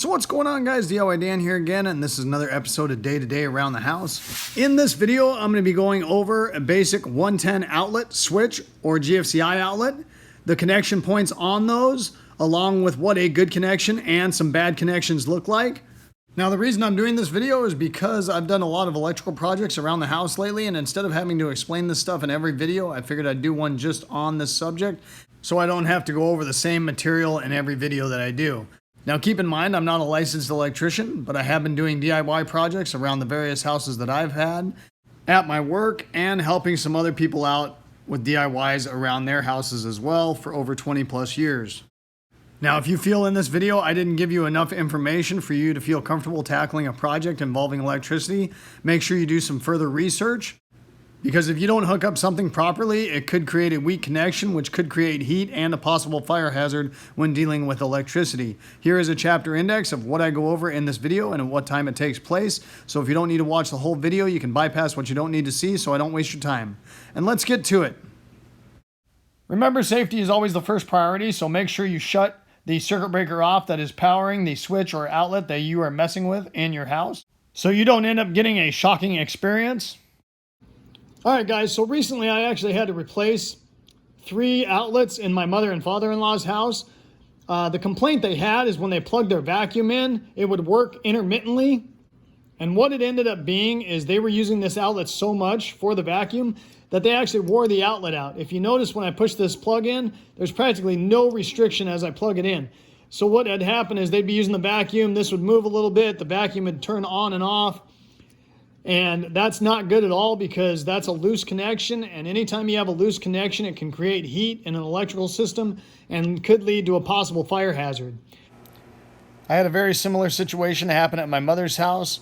So what's going on, guys? DIY Dan here again, and this is another episode of Day to Day Around the House. In this video, I'm going to be going over a basic 110 outlet switch or GFCI outlet, the connection points on those, along with what a good connection and some bad connections look like. Now, the reason I'm doing this video is because I've done a lot of electrical projects around the house lately, and instead of having to explain this stuff in every video, I figured I'd do one just on this subject so I don't have to go over the same material in every video that I do. Now, keep in mind, I'm not a licensed electrician, but I have been doing DIY projects around the various houses that I've had at my work and helping some other people out with DIYs around their houses as well for over 20 plus years. Now, if you feel in this video I didn't give you enough information for you to feel comfortable tackling a project involving electricity, make sure you do some further research. Because if you don't hook up something properly, it could create a weak connection, which could create heat and a possible fire hazard when dealing with electricity. Here is a chapter index of what I go over in this video and at what time it takes place. So if you don't need to watch the whole video, you can bypass what you don't need to see so I don't waste your time. And let's get to it. Remember, safety is always the first priority, so make sure you shut the circuit breaker off that is powering the switch or outlet that you are messing with in your house, so you don't end up getting a shocking experience. Alright guys, so recently I actually had to replace 3 outlets in my mother and father-in-law's house. The complaint they had is when they plugged their vacuum in, it would work intermittently. And what it ended up being is they were using this outlet so much for the vacuum that they actually wore the outlet out. If you notice when I push this plug in, there's practically no restriction as I plug it in. So what had happened is they'd be using the vacuum, this would move a little bit, the vacuum would turn on and off. And that's not good at all because that's a loose connection, and anytime you have a loose connection, it can create heat in an electrical system and could lead to a possible fire hazard. I had a very similar situation happen at my mother's house.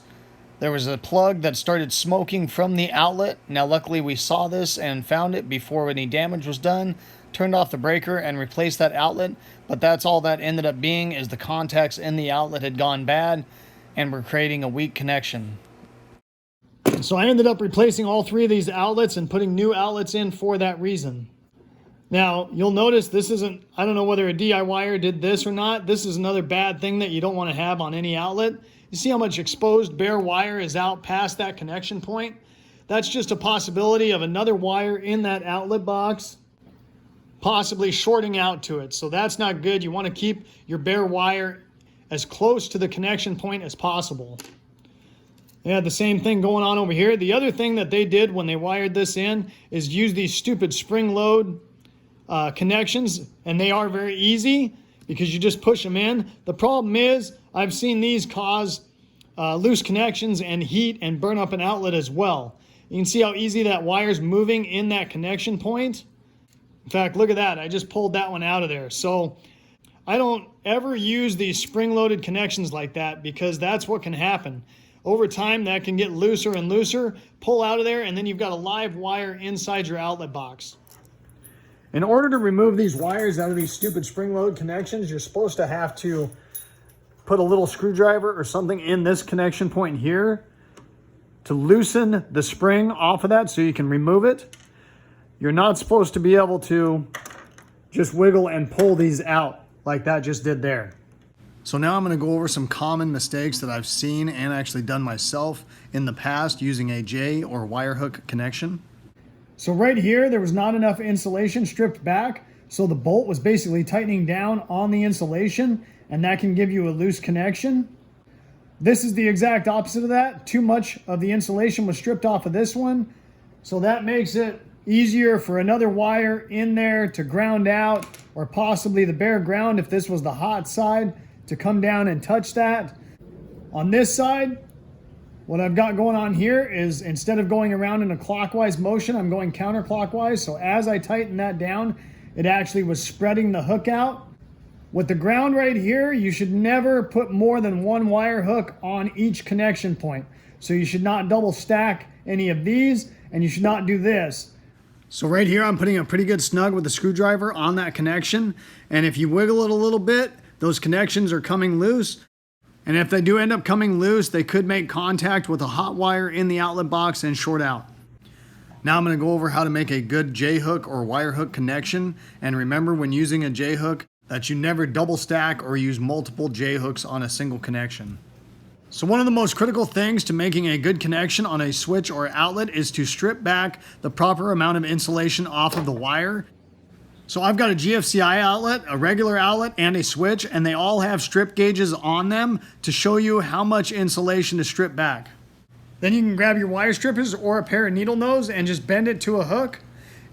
There was a plug that started smoking from the outlet. Now, luckily we saw this and found it before any damage was done, turned off the breaker and replaced that outlet. But that's all that ended up being, is the contacts in the outlet had gone bad and were creating a weak connection. So I ended up replacing all 3 of these outlets and putting new outlets in for that reason. Now, you'll notice this isn't, I don't know whether a DIYer did this or not. This is another bad thing that you don't want to have on any outlet. You see how much exposed bare wire is out past that connection point? That's just a possibility of another wire in that outlet box possibly shorting out to it. So that's not good. You want to keep your bare wire as close to the connection point as possible. They had the same thing going on over here. The other thing that they did when they wired this in is use these stupid spring load connections, and they are very easy because you just push them in. The problem is I've seen these cause loose connections and heat and burn up an outlet as well. You can see how easy that wire's moving in that connection point. In fact, look at that. I just pulled that one out of there. So I don't ever use these spring-loaded connections like that because that's what can happen. Over time, that can get looser and looser, pull out of there, and then you've got a live wire inside your outlet box. In order to remove these wires out of these stupid spring-load connections, you're supposed to have to put a little screwdriver or something in this connection point here to loosen the spring off of that so you can remove it. You're not supposed to be able to just wiggle and pull these out like that just did there. So now I'm going to go over some common mistakes that I've seen and actually done myself in the past using a J or wire hook connection. So right here, there was not enough insulation stripped back, so the bolt was basically tightening down on the insulation, and that can give you a loose connection. This is the exact opposite of that. Too much of the insulation was stripped off of this one, so that makes it easier for another wire in there to ground out, or possibly the bare ground if this was the hot side, to come down and touch that. On this side, what I've got going on here is instead of going around in a clockwise motion, I'm going counterclockwise. So as I tighten that down, it actually was spreading the hook out. With the ground right here, you should never put more than 1 wire hook on each connection point. So you should not double stack any of these, and you should not do this. So right here, I'm putting a pretty good snug with the screwdriver on that connection. And if you wiggle it a little bit, those connections are coming loose. And if they do end up coming loose, they could make contact with a hot wire in the outlet box and short out. Now I'm going to go over how to make a good J-hook or wire hook connection. And remember, when using a J-hook, that you never double stack or use multiple J hooks on a single connection. So one of the most critical things to making a good connection on a switch or outlet is to strip back the proper amount of insulation off of the wire. So I've got a GFCI outlet, a regular outlet, and a switch, and they all have strip gauges on them to show you how much insulation to strip back. Then you can grab your wire strippers or a pair of needle nose and just bend it to a hook.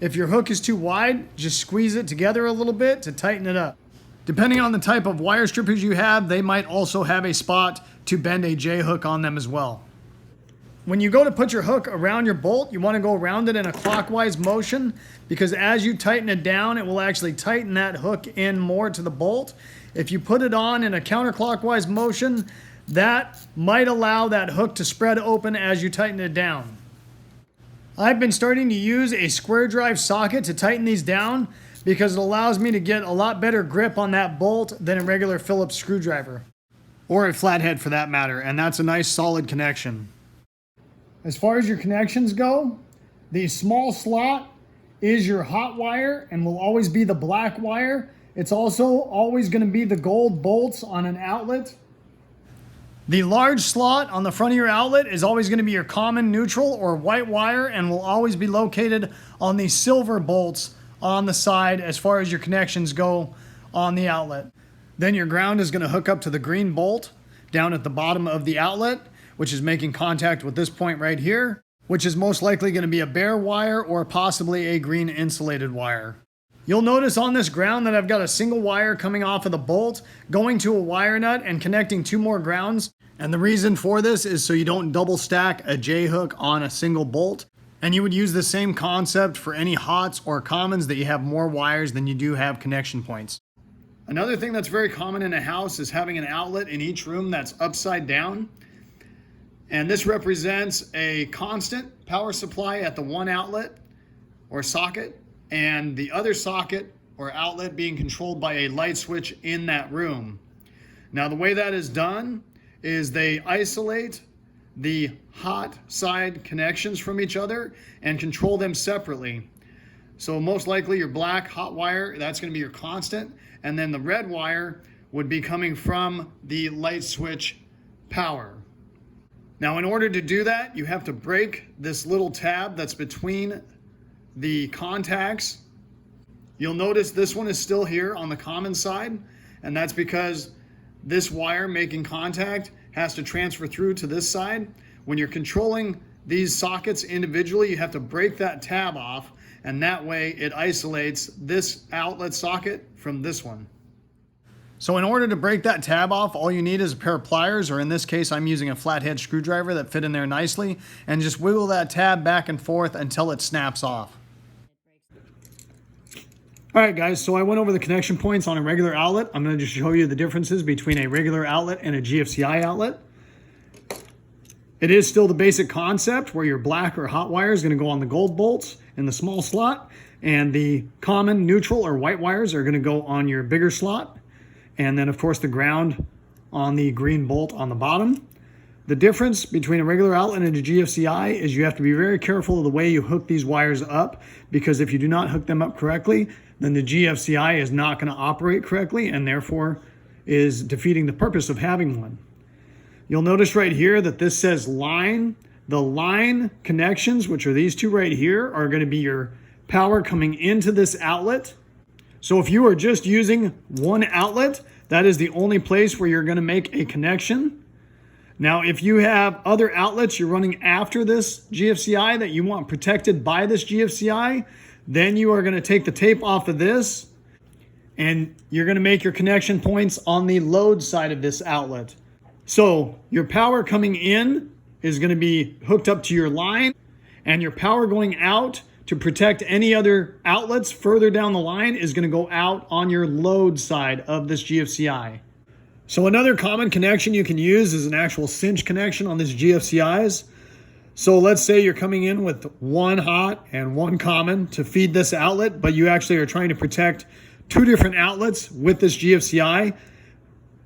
If your hook is too wide, just squeeze it together a little bit to tighten it up. Depending on the type of wire strippers you have, they might also have a spot to bend a J hook on them as well. When you go to put your hook around your bolt, you want to go around it in a clockwise motion, because as you tighten it down, it will actually tighten that hook in more to the bolt. If you put it on in a counterclockwise motion, that might allow that hook to spread open as you tighten it down. I've been starting to use a square drive socket to tighten these down because it allows me to get a lot better grip on that bolt than a regular Phillips screwdriver. Or a flathead for that matter, and that's a nice solid connection. As far as your connections go, the small slot is your hot wire and will always be the black wire. It's also always going to be the gold bolts on an outlet. The large slot on the front of your outlet is always going to be your common neutral or white wire and will always be located on the silver bolts on the side as far as your connections go on the outlet. Then your ground is going to hook up to the green bolt down at the bottom of the outlet, which is making contact with this point right here, which is most likely going to be a bare wire or possibly a green insulated wire. You'll notice on this ground that I've got a single wire coming off of the bolt, going to a wire nut and connecting two more grounds. And the reason for this is so you don't double stack a J hook on a single bolt. And you would use the same concept for any hots or commons that you have more wires than you do have connection points. Another thing that's very common in a house is having an outlet in each room that's upside down. And this represents a constant power supply at the one outlet or socket, and the other socket or outlet being controlled by a light switch in that room. Now the way that is done is they isolate the hot side connections from each other and control them separately. So most likely your black hot wire, that's going to be your constant, and then the red wire would be coming from the light switch power. Now in order to do that, you have to break this little tab that's between the contacts. You'll notice this one is still here on the common side, and that's because this wire making contact has to transfer through to this side. When you're controlling these sockets individually, you have to break that tab off, and that way it isolates this outlet socket from this one. So in order to break that tab off, all you need is a pair of pliers, or in this case, I'm using a flathead screwdriver that fit in there nicely, and just wiggle that tab back and forth until it snaps off. All right, guys, so I went over the connection points on a regular outlet. I'm going to just show you the differences between a regular outlet and a GFCI outlet. It is still the basic concept where your black or hot wire is going to go on the gold bolts in the small slot, and the common neutral or white wires are going to go on your bigger slot. And then, of course, the ground on the green bolt on the bottom. The difference between a regular outlet and a GFCI is you have to be very careful of the way you hook these wires up, because if you do not hook them up correctly, then the GFCI is not going to operate correctly and therefore is defeating the purpose of having one. You'll notice right here that this says line. The line connections, which are these two right here, are going to be your power coming into this outlet. So if you are just using one outlet, that is the only place where you're going to make a connection. Now, if you have other outlets you're running after this GFCI that you want protected by this GFCI, then you are going to take the tape off of this and you're going to make your connection points on the load side of this outlet. So your power coming in is going to be hooked up to your line, and your power going out to protect any other outlets further down the line is going to go out on your load side of this GFCI. So another common connection you can use is an actual cinch connection on these GFCIs. So let's say you're coming in with one hot and one common to feed this outlet, but you actually are trying to protect two different outlets with this GFCI.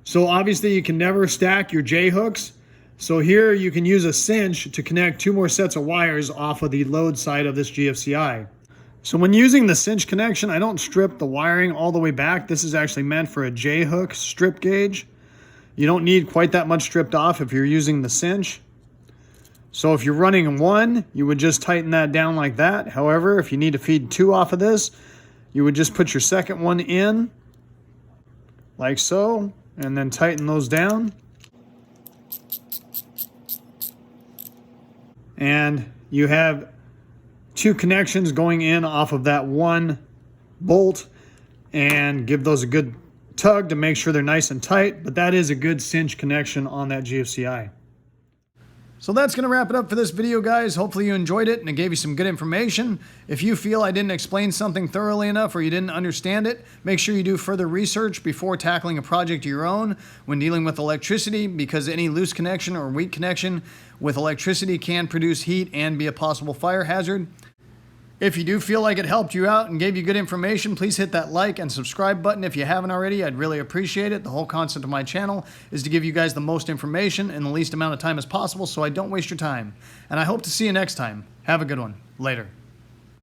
So obviously you can never stack your J hooks. So here you can use a cinch to connect two more sets of wires off of the load side of this GFCI. So when using the cinch connection, I don't strip the wiring all the way back. This is actually meant for a J-hook strip gauge. You don't need quite that much stripped off if you're using the cinch. So if you're running one, you would just tighten that down like that. However, if you need to feed two off of this, you would just put your second one in like so, and then tighten those down. And you have two connections going in off of that one bolt, and give those a good tug to make sure they're nice and tight. But that is a good cinch connection on that GFCI. So that's going to wrap it up for this video, guys. Hopefully you enjoyed it and it gave you some good information. If you feel I didn't explain something thoroughly enough or you didn't understand it, make sure you do further research before tackling a project of your own when dealing with electricity, because any loose connection or weak connection with electricity can produce heat and be a possible fire hazard. If you do feel like it helped you out and gave you good information, please hit that like and subscribe button if you haven't already. I'd really appreciate it. The whole concept of my channel is to give you guys the most information in the least amount of time as possible so I don't waste your time. And I hope to see you next time. Have a good one. Later.